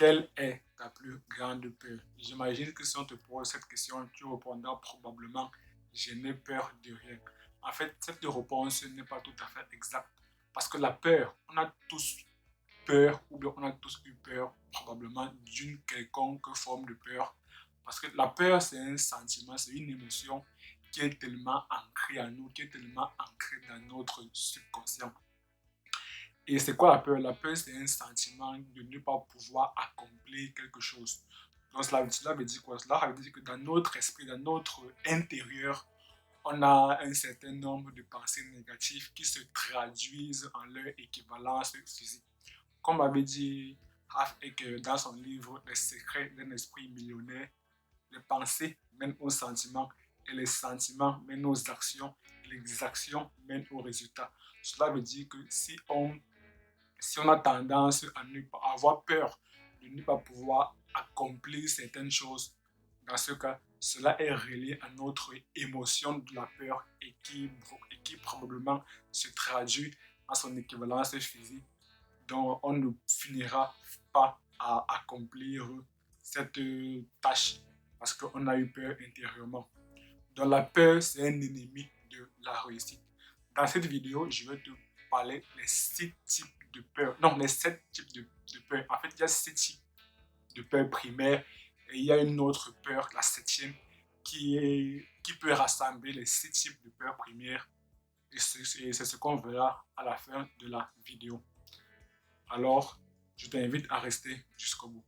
Quelle est ta plus grande peur? J'imagine que si on te pose cette question, tu répondras probablement je n'ai peur de rien. En fait, cette réponse n'est pas tout à fait exacte. Parce que la peur, on a tous peur ou bien on a tous eu peur probablement d'une quelconque forme de peur. Parce que la peur, c'est un sentiment, c'est une émotion qui est tellement ancrée en nous, qui est tellement ancrée dans notre subconscient. Et c'est quoi la peur? La peur, c'est un sentiment de ne pas pouvoir accomplir quelque chose. Donc cela veut dire quoi? Cela veut dire que dans notre esprit, dans notre intérieur, on a un certain nombre de pensées négatives qui se traduisent en leur équivalence physique. Comme avait dit Half-Egg dans son livre Les secrets d'un esprit millionnaire, les pensées mènent aux sentiments et les sentiments mènent aux actions et les actions mènent aux résultats. Cela veut dire que si on a tendance à ne pas avoir peur de ne pas pouvoir accomplir certaines choses, dans ce cas, cela est relié à notre émotion de la peur et qui probablement se traduit en son équivalence physique, dont on ne finira pas à accomplir cette tâche parce qu'on a eu peur intérieurement. Donc la peur, c'est un ennemi de la réussite. Dans cette vidéo, je vais te parler des 6 types de peur. Non, les 7 types de peur. En fait, il y a 6 types de peur primaire et il y a une autre peur, la septième, qui peut rassembler les 6 types de peur primaire. Et c'est ce qu'on verra à la fin de la vidéo. Alors, je t'invite à rester jusqu'au bout.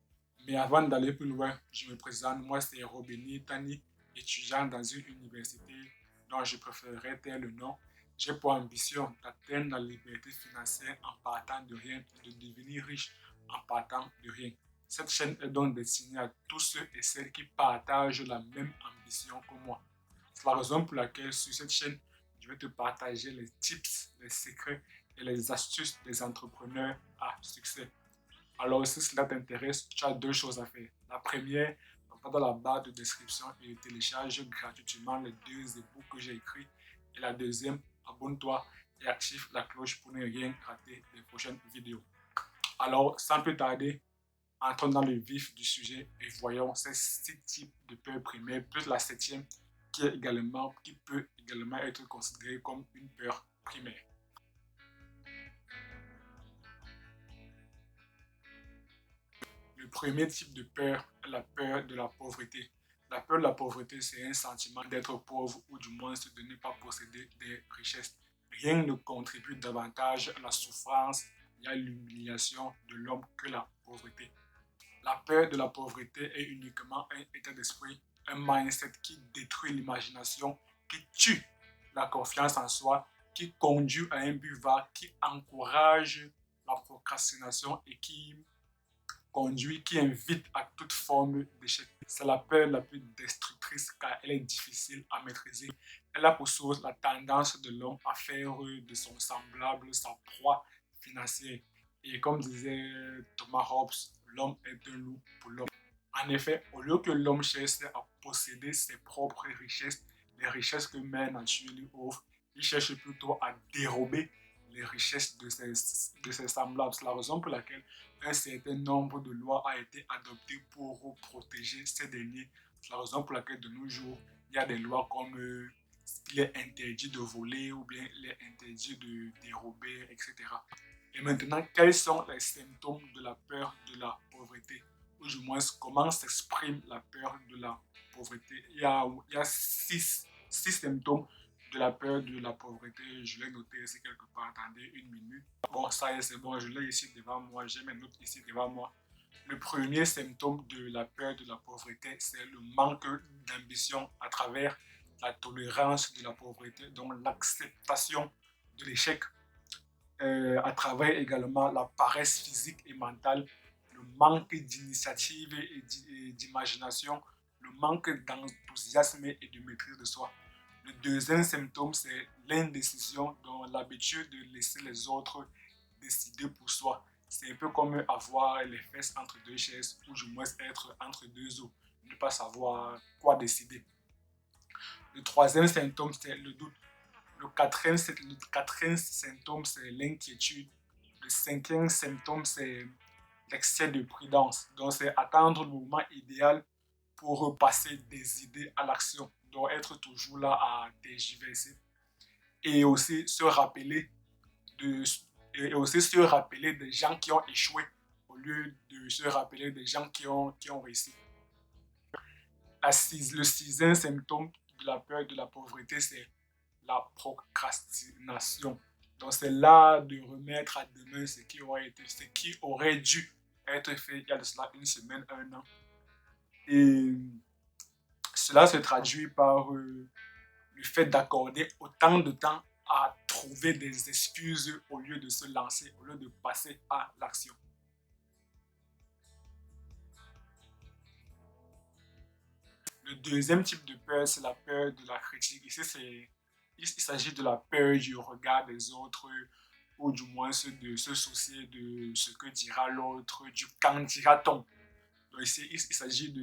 Mais avant d'aller plus loin, je me présente. Moi, c'est Robini Tani, étudiant dans une université dont je préférerais taire le nom. J'ai pour ambition d'atteindre la liberté financière en partant de rien et de devenir riche en partant de rien. Cette chaîne est donc destinée à tous ceux et celles qui partagent la même ambition que moi. C'est la raison pour laquelle sur cette chaîne, je vais te partager les tips, les secrets et les astuces des entrepreneurs à succès. Alors, si cela t'intéresse, tu as 2 choses à faire. La première, va dans la barre de description et télécharge gratuitement les 2 e-books que j'ai écrits. Et la deuxième, abonne-toi et active la cloche pour ne rien rater des prochaines vidéos. Alors, sans plus tarder, entrons dans le vif du sujet et voyons ces 6 types de peur primaire, plus la septième qui peut également être considérée comme une peur primaire. Le premier type de peur est la peur de la pauvreté. La peur de la pauvreté, c'est un sentiment d'être pauvre ou du moins de ne pas posséder des richesses. Rien ne contribue davantage à la souffrance et à l'humiliation de l'homme que la pauvreté. La peur de la pauvreté est uniquement un état d'esprit, un mindset qui détruit l'imagination, qui tue la confiance en soi, qui conduit à un but vague, qui encourage la procrastination et qui invite à toute forme d'échec. C'est la peur la plus destructrice car elle est difficile à maîtriser. Elle a pour source la tendance de l'homme à faire de son semblable sa proie financière. Et comme disait Thomas Hobbes, l'homme est un loup pour l'homme. En effet, au lieu que l'homme cherche à posséder ses propres richesses, les richesses que mère nature lui offre, il cherche plutôt à dérober les richesses de ses semblables. C'est la raison pour laquelle un certain nombre de lois a été adopté pour protéger ces derniers. C'est la raison pour laquelle de nos jours, il y a des lois comme il est interdit de voler ou bien il est interdit de dérober, etc. Et maintenant, quels sont les symptômes de la peur de la pauvreté? Ou du moins, comment s'exprime la peur de la pauvreté? Il y a 6 symptômes de la peur de la pauvreté. Je l'ai noté ici quelque part. Attendez une minute. Bon, ça y est, c'est bon. Je l'ai ici devant moi. J'ai mes notes ici devant moi. Le premier symptôme de la peur de la pauvreté, c'est le manque d'ambition à travers la tolérance de la pauvreté, donc l'acceptation de l'échec, à travers également la paresse physique et mentale, le manque d'initiative et d'imagination, le manque d'enthousiasme et de maîtrise de soi. Le deuxième symptôme, c'est l'indécision, donc l'habitude de laisser les autres décider pour soi. C'est un peu comme avoir les fesses entre 2 chaises ou du moins être entre 2 eaux, ne pas savoir quoi décider. Le troisième symptôme, c'est le doute. Le quatrième symptôme, c'est l'inquiétude. Le cinquième symptôme, c'est l'excès de prudence. Donc, c'est attendre le moment idéal pour passer des idées à l'action. Donc, être toujours là à tergiverser. Et aussi se rappeler de, et aussi se rappeler des gens qui ont échoué au lieu de se rappeler des gens qui ont réussi. Le sixième symptôme de la peur et de la pauvreté, c'est la procrastination. Donc, c'est là de remettre à demain ce qui aurait dû être fait il y a de cela une semaine, un an. Et cela se traduit par le fait d'accorder autant de temps à trouver des excuses au lieu de se lancer, au lieu de passer à l'action. Le deuxième type de peur, c'est la peur de la critique. Ici, il s'agit de la peur du regard des autres, ou du moins de se soucier de ce que dira l'autre, du quand dira-t-on. Donc ici, il s'agit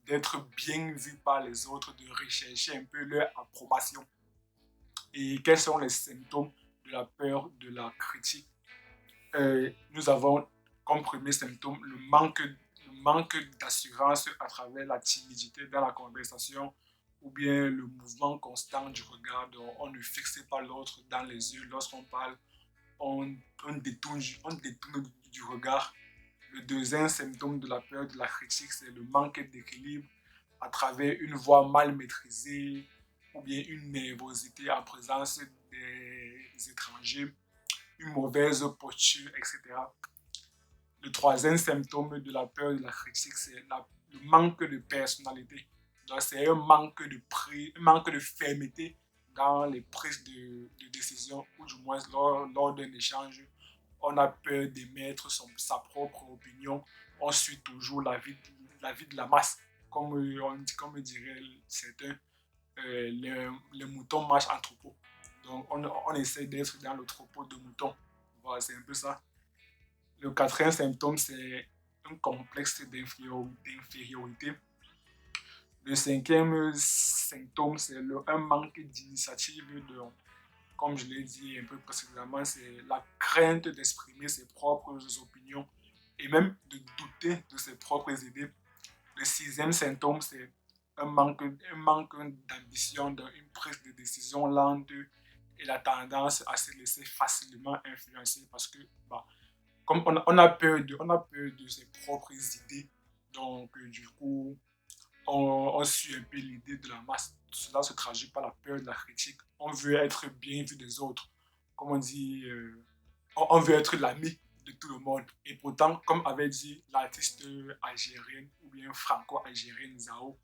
d'être bien vu par les autres, de rechercher un peu leur approbation. Et quels sont les symptômes de la peur de la critique? Nous avons comme premier symptôme le manque d'assurance à travers la timidité dans la conversation ou bien le mouvement constant du regard. Donc, on ne fixe pas l'autre dans les yeux lorsqu'on parle, on, on détourne du regard. Le deuxième symptôme de la peur de la critique, c'est le manque d'équilibre à travers une voix mal maîtrisée ou bien une nervosité en présence des étrangers, une mauvaise posture, etc. Le troisième symptôme de la peur de la critique, c'est le manque de personnalité. Donc, c'est un manque de fermeté dans les prises de décision, ou du moins lors d'un échange. On a peur d'émettre sa propre opinion. On suit toujours la vie de la masse. Comme diraient certains, les moutons marchent en troupeau. Donc, on essaie d'être dans le troupeau de moutons. Voilà, c'est un peu ça. Le quatrième symptôme, c'est un complexe d'infériorité. Le cinquième symptôme, c'est un manque d'initiative. Comme je l'ai dit un peu précédemment, c'est la crainte d'exprimer ses propres opinions et même de douter de ses propres idées. Le sixième symptôme, c'est un manque d'ambition, une prise de décision lente et la tendance à se laisser facilement influencer parce que bah, comme on a peur de ses propres idées, donc du coup, on suit un peu l'idée de la masse. Cela se traduit par la peur de la critique. On veut être bien vu des autres. Comme on dit, on veut être l'ami de tout le monde. Et pourtant, comme avait dit l'artiste algérienne ou bien franco-algérienne Zao,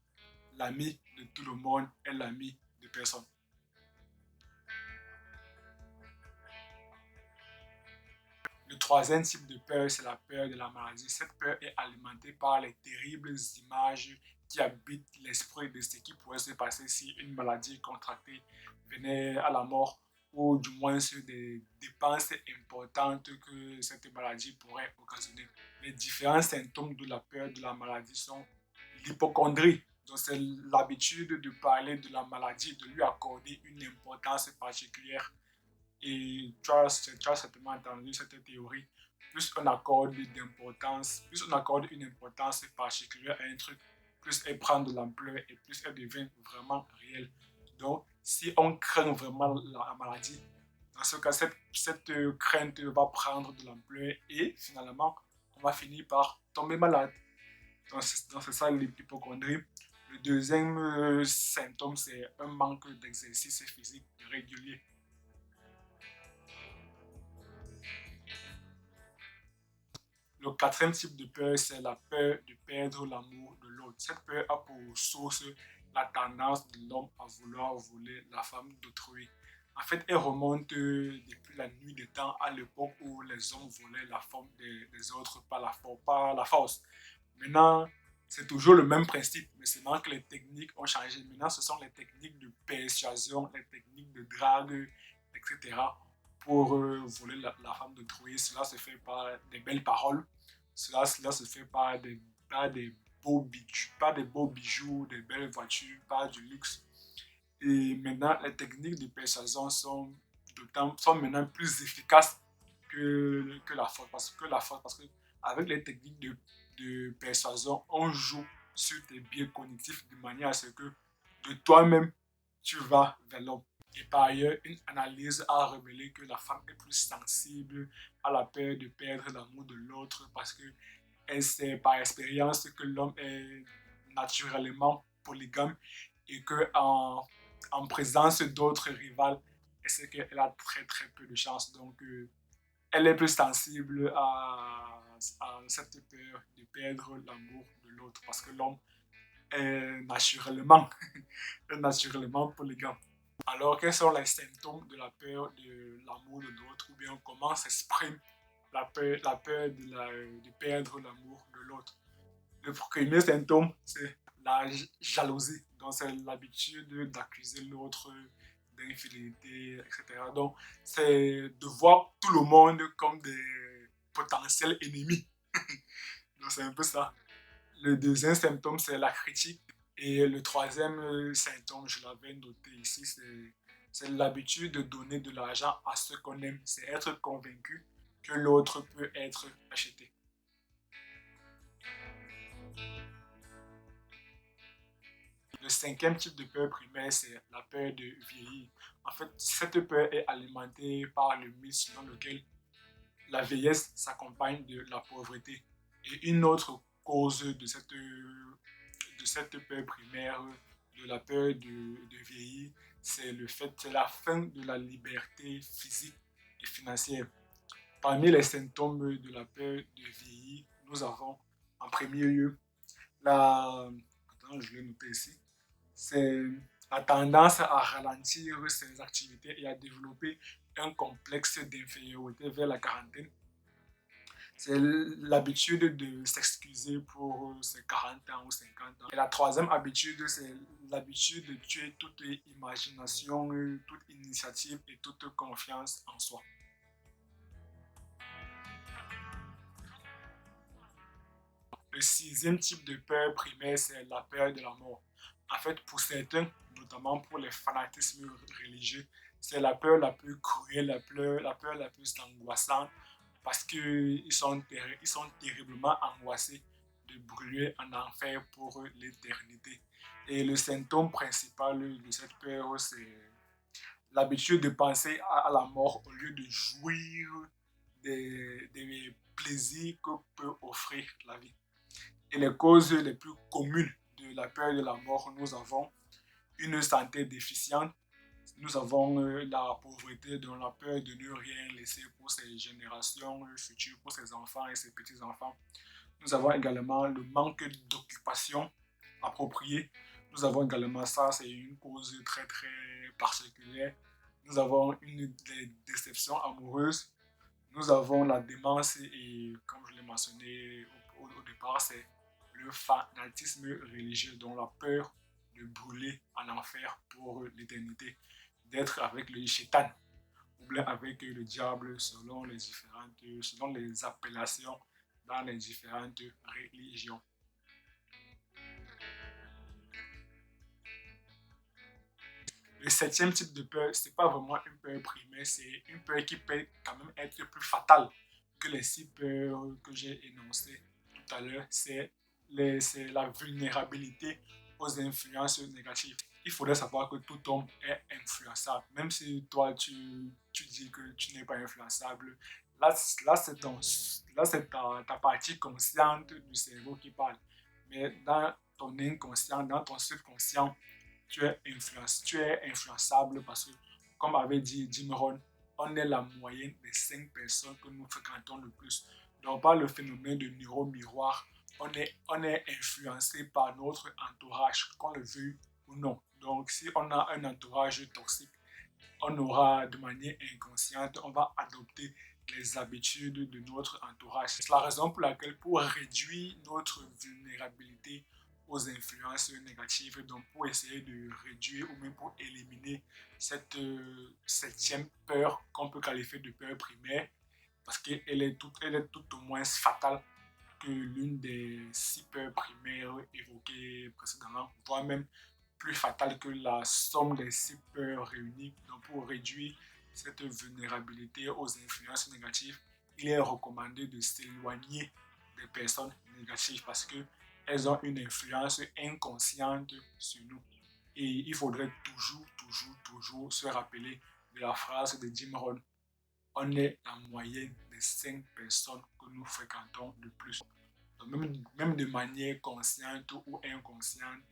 l'ami de tout le monde est l'ami de personne. Le troisième type de peur, c'est la peur de la maladie. Cette peur est alimentée par les terribles images qui habitent l'esprit de ce qui pourrait se passer si une maladie contractée venait à la mort ou du moins sur des dépenses importantes que cette maladie pourrait occasionner. Les différents symptômes de la peur de la maladie sont l'hypochondrie. Donc, c'est l'habitude de parler de la maladie, de lui accorder une importance particulière et tu as certainement entendu cette théorie. Plus on accorde une importance particulière à un truc, plus elle prend de l'ampleur et plus elle devient vraiment réelle. Donc, si on craint vraiment la maladie, dans ce cas, cette crainte va prendre de l'ampleur et finalement, on va finir par tomber malade. Donc c'est ça l'hypochondrie. Le deuxième symptôme, c'est un manque d'exercice physique régulier. Le quatrième type de peur, c'est la peur de perdre l'amour de l'autre. Cette peur a pour source la tendance de l'homme à vouloir voler la femme d'autrui. En fait, elle remonte depuis la nuit des temps à l'époque où les hommes volaient la femme des autres par la force. Maintenant, c'est toujours le même principe, mais c'est seulement que les techniques ont changé. Maintenant, ce sont les techniques de persuasion, les techniques de drague, etc. pour voler la femme d'autrui. Cela se fait par des belles paroles. Cela se fait par des beaux bijoux, des belles voitures, par du luxe. Et maintenant, les techniques de persuasion sont maintenant plus efficaces que la force. Parce que avec les techniques de persuasion, on joue sur tes biais cognitifs de manière à ce que de toi-même, tu vas vers l'homme. Et par ailleurs, une analyse a révélé que la femme est plus sensible à la peur de perdre l'amour de l'autre parce que elle sait par expérience que l'homme est naturellement polygame et que en présence d'autres rivales, elle sait qu'elle a très très peu de chance. Donc, elle est plus sensible à cette peur de perdre l'amour de l'autre parce que l'homme est naturellement, est naturellement polygame. Alors, quels sont les symptômes de la peur de l'amour de l'autre ou bien comment s'exprime la peur de perdre l'amour de l'autre? Le premier symptôme, c'est la jalousie. Donc, c'est l'habitude d'accuser l'autre d'infidélité, etc. Donc, c'est de voir tout le monde comme des potentiels ennemis. Donc, c'est un peu ça. Le deuxième symptôme, c'est la critique. Et le troisième symptôme, je l'avais noté ici, c'est l'habitude de donner de l'argent à ceux qu'on aime. C'est être convaincu que l'autre peut être acheté. Le cinquième type de peur primaire, c'est la peur de vieillir. En fait, cette peur est alimentée par le mythe selon lequel la vieillesse s'accompagne de la pauvreté. Et une autre cause de cette peur primaire, de la peur de vieillir, c'est la fin de la liberté physique et financière. Parmi les symptômes de la peur de vieillir, nous avons en premier lieu la... Attends, je l'ai noté ici. C'est la tendance à ralentir ses activités et à développer un complexe d'infériorité vers la quarantaine. C'est l'habitude de s'excuser pour ses 40 ans ou 50 ans. Et la troisième habitude, c'est l'habitude de tuer toute imagination, toute initiative et toute confiance en soi. Le sixième type de peur primaire, c'est la peur de la mort. En fait, pour certains, notamment pour les fanatismes religieux, c'est la peur la plus cruelle, la peur la plus angoissante, parce qu'ils ils sont terriblement angoissés de brûler en enfer pour l'éternité. Et le symptôme principal de cette peur, c'est l'habitude de penser à la mort au lieu de jouir des plaisirs que peut offrir la vie. Et les causes les plus communes de la peur de la mort, nous avons une santé déficiente, nous avons la pauvreté, dont la peur de ne rien laisser pour ses générations futures, pour ses enfants et ses petits-enfants. Nous avons également le manque d'occupation appropriée. Nous avons également ça, c'est une cause très très particulière. Nous avons des déceptions amoureuses. Nous avons la démence et, comme je l'ai mentionné au départ, c'est le fanatisme religieux, dont la peur de brûler en enfer pour l'éternité, d'être avec le chétan ou bien avec le diable selon les appellations dans les différentes religions. Le septième type de peur, c'est pas vraiment une peur primaire, c'est une peur qui peut quand même être plus fatale que les six peurs que j'ai énoncées tout à l'heure. C'est la vulnérabilité aux influences négatives. Il faudrait savoir que tout homme est influençable. Même si toi, tu dis que tu n'es pas influençable, là c'est ta partie consciente du cerveau qui parle. Mais dans ton inconscient, dans ton subconscient, tu es influençable parce que, comme avait dit Jim Rohn, on est la moyenne des 5 personnes que nous fréquentons le plus. Donc, par le phénomène de neuromiroir, on est influencé par notre entourage, qu'on le veuille ou non. Donc, si on a un entourage toxique, on aura de manière inconsciente, on va adopter les habitudes de notre entourage. C'est la raison pour laquelle, pour réduire notre vulnérabilité aux influences négatives, donc pour essayer de réduire ou même pour éliminer cette septième peur qu'on peut qualifier de peur primaire, parce elle est tout au moins fatale que l'une des six peurs primaires évoquées précédemment, voire même plus fatale que la somme des six peurs réunies. Donc, pour réduire cette vulnérabilité aux influences négatives, il est recommandé de s'éloigner des personnes négatives parce qu'elles ont une influence inconsciente sur nous. Et il faudrait toujours se rappeler de la phrase de Jim Rohn. On est la moyenne des 5 personnes que nous fréquentons le plus. Donc même de manière consciente ou inconsciente,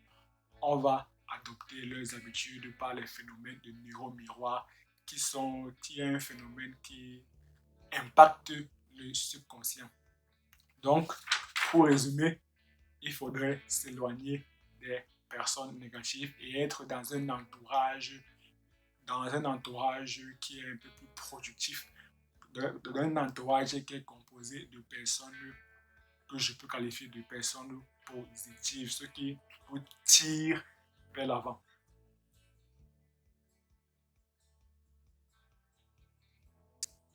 on va adopter leurs habitudes par les phénomènes de neuromiroir qui est un phénomène qui impacte le subconscient. Donc, pour résumer, il faudrait s'éloigner des personnes négatives et être dans un entourage qui est un peu plus productif, dans un entourage qui est composé de personnes que je peux qualifier de personnes positives, ceux qui vous tirent vers l'avant.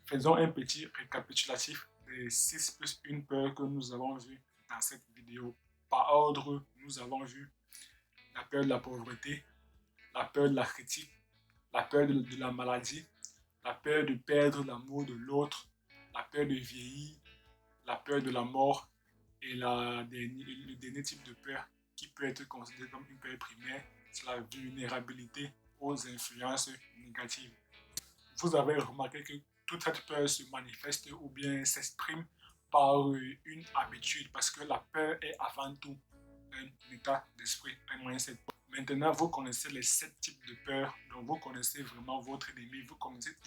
Faisons un petit récapitulatif des 6 plus 1 peur que nous avons vues dans cette vidéo. Par ordre, nous avons vu la peur de la pauvreté, la peur de la critique, la peur de la maladie, la peur de perdre l'amour de l'autre, la peur de vieillir, la peur de la mort et le dernier type de peur qui peut être considéré comme une peur primaire, c'est la vulnérabilité aux influences négatives. Vous avez remarqué que toute cette peur se manifeste ou bien s'exprime par une habitude parce que la peur est avant tout un état d'esprit, un mindset. Maintenant, vous connaissez les 7 types de peur, donc vous connaissez vraiment votre ennemi, vous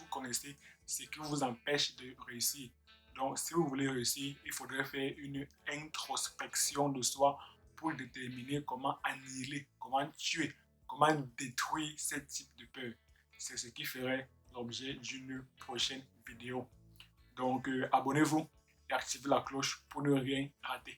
connaissez ce qui vous empêche de réussir. Donc, si vous voulez réussir, il faudrait faire une introspection de soi pour déterminer comment annihiler, comment tuer, comment détruire ces types de peur. C'est ce qui ferait l'objet d'une prochaine vidéo. Donc, abonnez-vous et activez la cloche pour ne rien rater.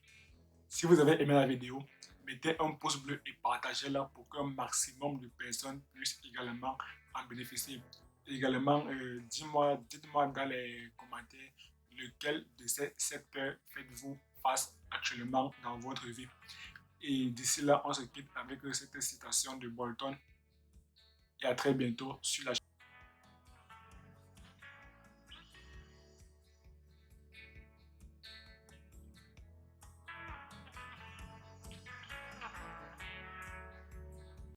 Si vous avez aimé la vidéo, mettez un pouce bleu et partagez-la pour qu'un maximum de personnes puissent également en bénéficier. Également, dites-moi dans les commentaires lequel de ces 7 peurs faites-vous face actuellement dans votre vie. Et d'ici là, on se quitte avec cette citation de Bolton. Et à très bientôt sur la chaîne.